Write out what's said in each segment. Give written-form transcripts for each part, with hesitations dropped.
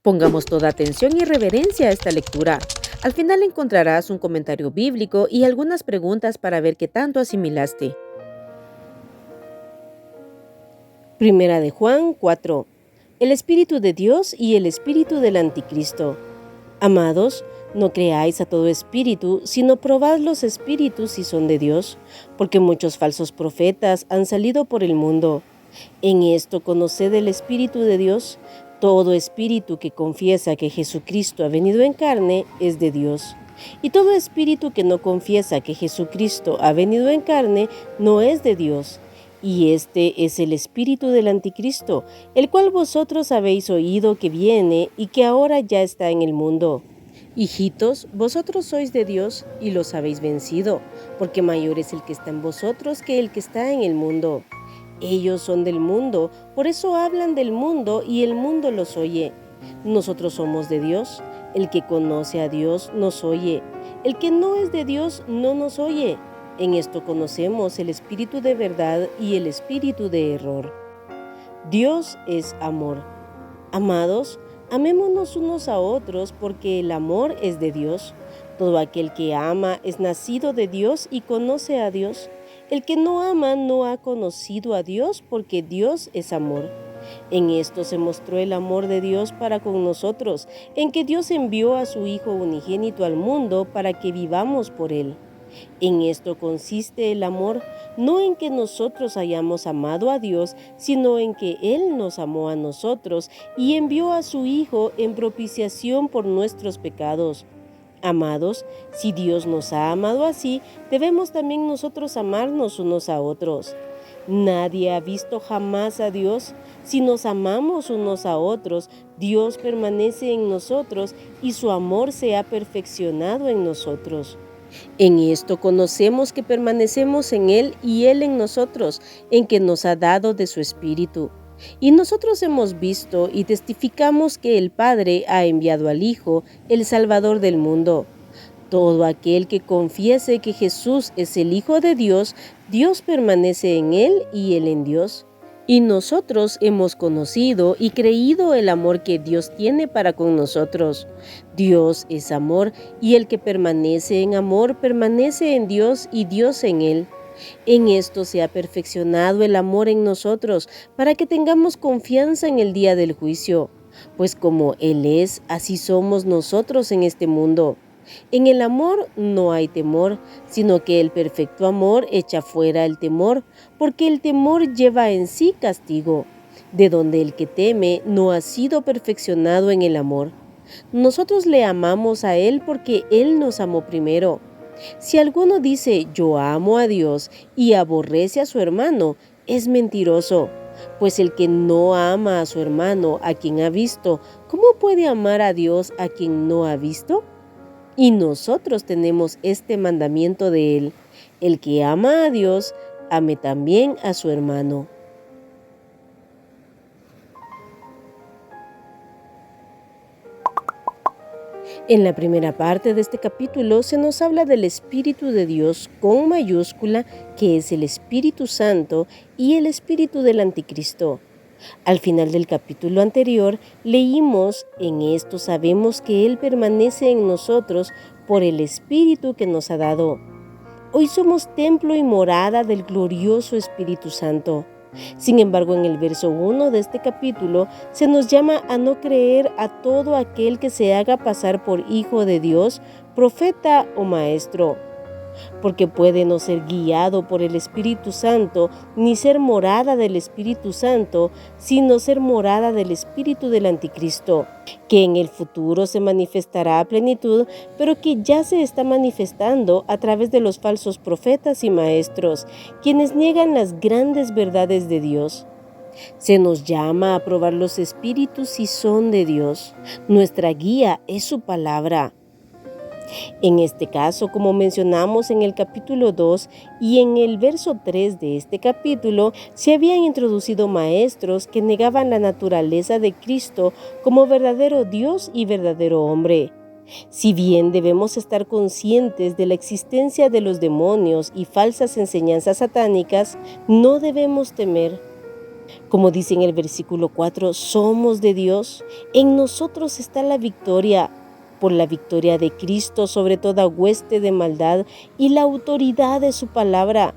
Pongamos toda atención y reverencia a esta lectura. Al final encontrarás un comentario bíblico y algunas preguntas para ver qué tanto asimilaste. Primera de Juan 4. El Espíritu de Dios y el Espíritu del Anticristo. Amados, no creáis a todo espíritu, sino probad los espíritus si son de Dios, porque muchos falsos profetas han salido por el mundo. En esto conoced el Espíritu de Dios. Todo espíritu que confiesa que Jesucristo ha venido en carne es de Dios. Y todo espíritu que no confiesa que Jesucristo ha venido en carne no es de Dios. Y este es el espíritu del anticristo, el cual vosotros habéis oído que viene y que ahora ya está en el mundo. Hijitos, vosotros sois de Dios y los habéis vencido, porque mayor es el que está en vosotros que el que está en el mundo. Ellos son del mundo, por eso hablan del mundo y el mundo los oye. Nosotros somos de Dios. El que conoce a Dios nos oye. El que no es de Dios no nos oye. En esto conocemos el espíritu de verdad y el espíritu de error. Dios es amor. Amados, amémonos unos a otros porque el amor es de Dios. Todo aquel que ama es nacido de Dios y conoce a Dios. El que no ama no ha conocido a Dios porque Dios es amor. En esto se mostró el amor de Dios para con nosotros, en que Dios envió a su Hijo unigénito al mundo para que vivamos por Él. En esto consiste el amor, no en que nosotros hayamos amado a Dios, sino en que Él nos amó a nosotros y envió a su Hijo en propiciación por nuestros pecados. Amados, si Dios nos ha amado así, debemos también nosotros amarnos unos a otros. Nadie ha visto jamás a Dios. Si nos amamos unos a otros, Dios permanece en nosotros y su amor se ha perfeccionado en nosotros. En esto conocemos que permanecemos en Él y Él en nosotros, en que nos ha dado de su Espíritu. Y nosotros hemos visto y testificamos que el Padre ha enviado al Hijo, el Salvador del mundo. Todo aquel que confiese que Jesús es el Hijo de Dios, Dios permanece en Él y Él en Dios. Y nosotros hemos conocido y creído el amor que Dios tiene para con nosotros. Dios es amor, y el que permanece en amor permanece en Dios y Dios en él. En esto se ha perfeccionado el amor en nosotros, para que tengamos confianza en el día del juicio. Pues como Él es, así somos nosotros en este mundo. En el amor no hay temor, sino que el perfecto amor echa fuera el temor, porque el temor lleva en sí castigo, de donde el que teme no ha sido perfeccionado en el amor. Nosotros le amamos a Él porque Él nos amó primero. Si alguno dice yo amo a Dios y aborrece a su hermano, es mentiroso. Pues el que no ama a su hermano a quien ha visto, ¿cómo puede amar a Dios a quien no ha visto? Y nosotros tenemos este mandamiento de Él: el que ama a Dios, ame también a su hermano. En la primera parte de este capítulo se nos habla del Espíritu de Dios con mayúscula, que es el Espíritu Santo, y el Espíritu del Anticristo. Al final del capítulo anterior leímos: en esto sabemos que Él permanece en nosotros por el Espíritu que nos ha dado. Hoy somos templo y morada del glorioso Espíritu Santo. Sin embargo, en el verso 1 de este capítulo se nos llama a no creer a todo aquel que se haga pasar por hijo de Dios, profeta o maestro, porque puede no ser guiado por el Espíritu Santo, ni ser morada del Espíritu Santo, sino ser morada del Espíritu del Anticristo, que en el futuro se manifestará a plenitud, pero que ya se está manifestando a través de los falsos profetas y maestros, quienes niegan las grandes verdades de Dios. Se nos llama a probar los espíritus si son de Dios. Nuestra guía es su palabra. En este caso, como mencionamos en el capítulo 2 y en el verso 3 de este capítulo, se habían introducido maestros que negaban la naturaleza de Cristo como verdadero Dios y verdadero hombre. Si bien debemos estar conscientes de la existencia de los demonios y falsas enseñanzas satánicas, no debemos temer. Como dice en el versículo 4, somos de Dios, en nosotros está la victoria, por la victoria de Cristo sobre toda hueste de maldad y la autoridad de su palabra.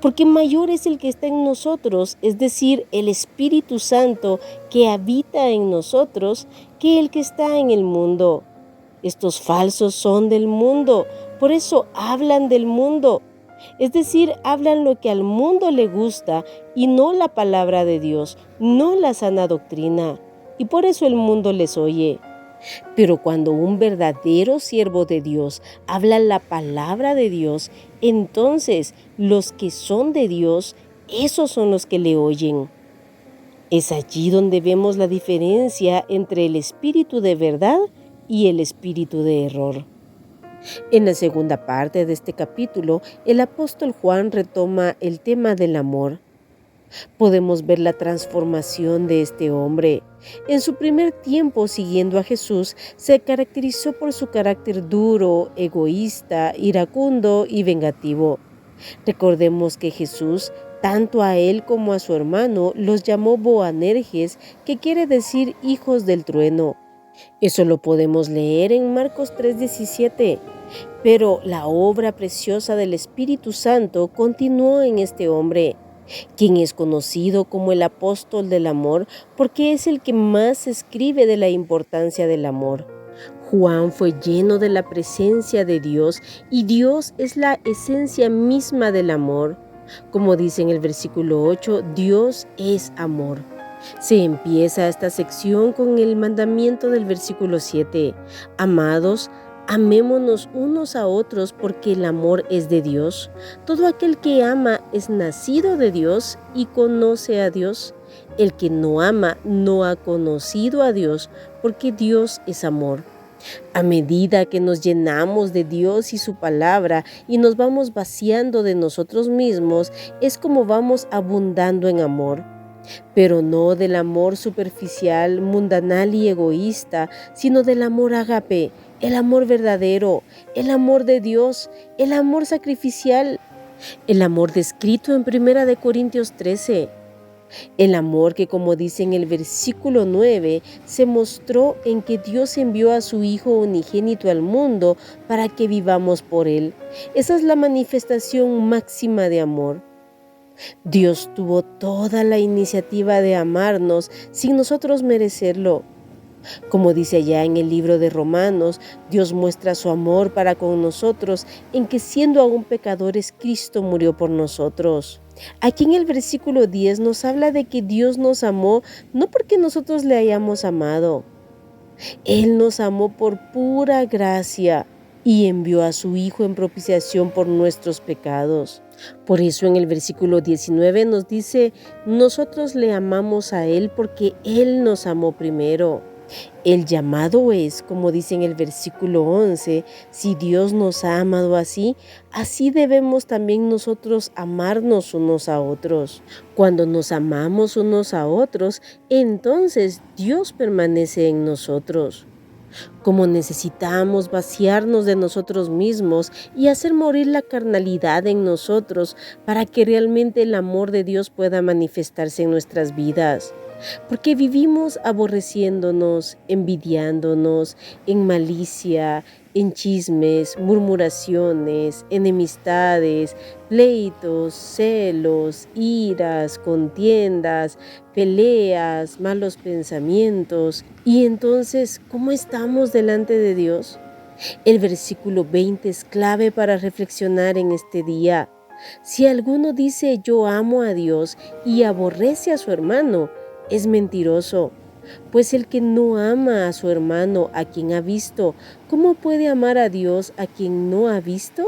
Porque mayor es el que está en nosotros, es decir, el Espíritu Santo que habita en nosotros, que el que está en el mundo. Estos falsos son del mundo, por eso hablan del mundo. Es decir, hablan lo que al mundo le gusta y no la palabra de Dios, no la sana doctrina. Y por eso el mundo les oye. Pero cuando un verdadero siervo de Dios habla la palabra de Dios, entonces los que son de Dios, esos son los que le oyen. Es allí donde vemos la diferencia entre el espíritu de verdad y el espíritu de error. En la segunda parte de este capítulo, el apóstol Juan retoma el tema del amor. Podemos ver la transformación de este hombre. En su primer tiempo siguiendo a Jesús, se caracterizó por su carácter duro, egoísta, iracundo y vengativo. Recordemos que Jesús, tanto a él como a su hermano, los llamó Boanerges, que quiere decir hijos del trueno. Eso lo podemos leer en Marcos 3:17. Pero la obra preciosa del Espíritu Santo continuó en este hombre, quien es conocido como el apóstol del amor porque es el que más escribe de la importancia del amor. Juan fue lleno de la presencia de Dios y Dios es la esencia misma del amor. Como dice en el versículo 8, Dios es amor. Se empieza esta sección con el mandamiento del versículo 7. Amados, amémonos unos a otros porque el amor es de Dios. Todo aquel que ama es nacido de Dios y conoce a Dios. El que no ama no ha conocido a Dios porque Dios es amor. A medida que nos llenamos de Dios y su palabra y nos vamos vaciando de nosotros mismos, es como vamos abundando en amor. Pero no del amor superficial, mundanal y egoísta, sino del amor ágape, el amor verdadero, el amor de Dios, el amor sacrificial, el amor descrito en 1 Corintios 13. El amor que, como dice en el versículo 9, se mostró en que Dios envió a su Hijo unigénito al mundo para que vivamos por Él. Esa es la manifestación máxima de amor. Dios tuvo toda la iniciativa de amarnos sin nosotros merecerlo. Como dice allá en el libro de Romanos, Dios muestra su amor para con nosotros en que siendo aún pecadores, Cristo murió por nosotros. Aquí en el versículo 10 nos habla de que Dios nos amó no porque nosotros le hayamos amado. Él nos amó por pura gracia y envió a su Hijo en propiciación por nuestros pecados. Por eso en el versículo 19 nos dice, nosotros le amamos a Él porque Él nos amó primero. El llamado es, como dice en el versículo 11, si Dios nos ha amado así, así debemos también nosotros amarnos unos a otros. Cuando nos amamos unos a otros, entonces Dios permanece en nosotros. Como necesitamos vaciarnos de nosotros mismos y hacer morir la carnalidad en nosotros para que realmente el amor de Dios pueda manifestarse en nuestras vidas. Porque vivimos aborreciéndonos, envidiándonos, en malicia, en chismes, murmuraciones, enemistades, pleitos, celos, iras, contiendas, peleas, malos pensamientos. Y entonces, ¿cómo estamos delante de Dios? El versículo 20 es clave para reflexionar en este día. Si alguno dice yo amo a Dios y aborrece a su hermano, es mentiroso, pues el que no ama a su hermano a quien ha visto, ¿cómo puede amar a Dios a quien no ha visto?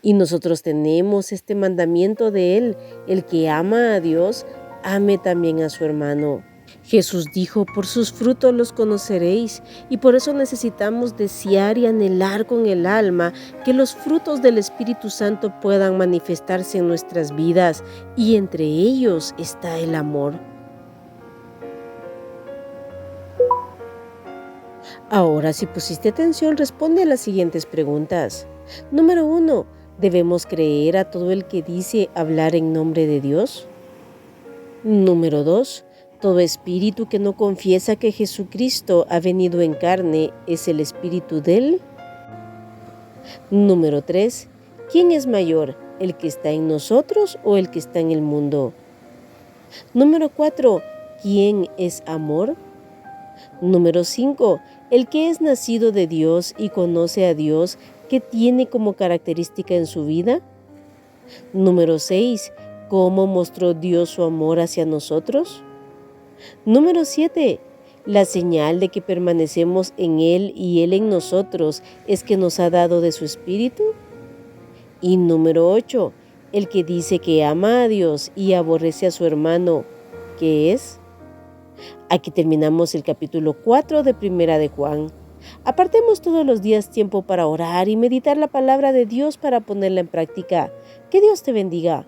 Y nosotros tenemos este mandamiento de Él, el que ama a Dios, ame también a su hermano. Jesús dijo, por sus frutos los conoceréis, y por eso necesitamos desear y anhelar con el alma que los frutos del Espíritu Santo puedan manifestarse en nuestras vidas, y entre ellos está el amor. Ahora, si pusiste atención, responde a las siguientes preguntas. Número 1. ¿Debemos creer a todo el que dice hablar en nombre de Dios? Número 2. Todo espíritu que no confiesa que Jesucristo ha venido en carne es el espíritu del. Número 3. ¿Quién es mayor, el que está en nosotros o el que está en el mundo? Número 4. ¿Quién es amor? Número 5. El que es nacido de Dios y conoce a Dios, ¿qué tiene como característica en su vida? Número 6. ¿Cómo mostró Dios su amor hacia nosotros? Número 7. La señal de que permanecemos en Él y Él en nosotros es que nos ha dado de su Espíritu. Y número 8. El que dice que ama a Dios y aborrece a su hermano, ¿qué es? Aquí terminamos el capítulo 4 de Primera de Juan. Apartemos todos los días tiempo para orar y meditar la palabra de Dios para ponerla en práctica. Que Dios te bendiga.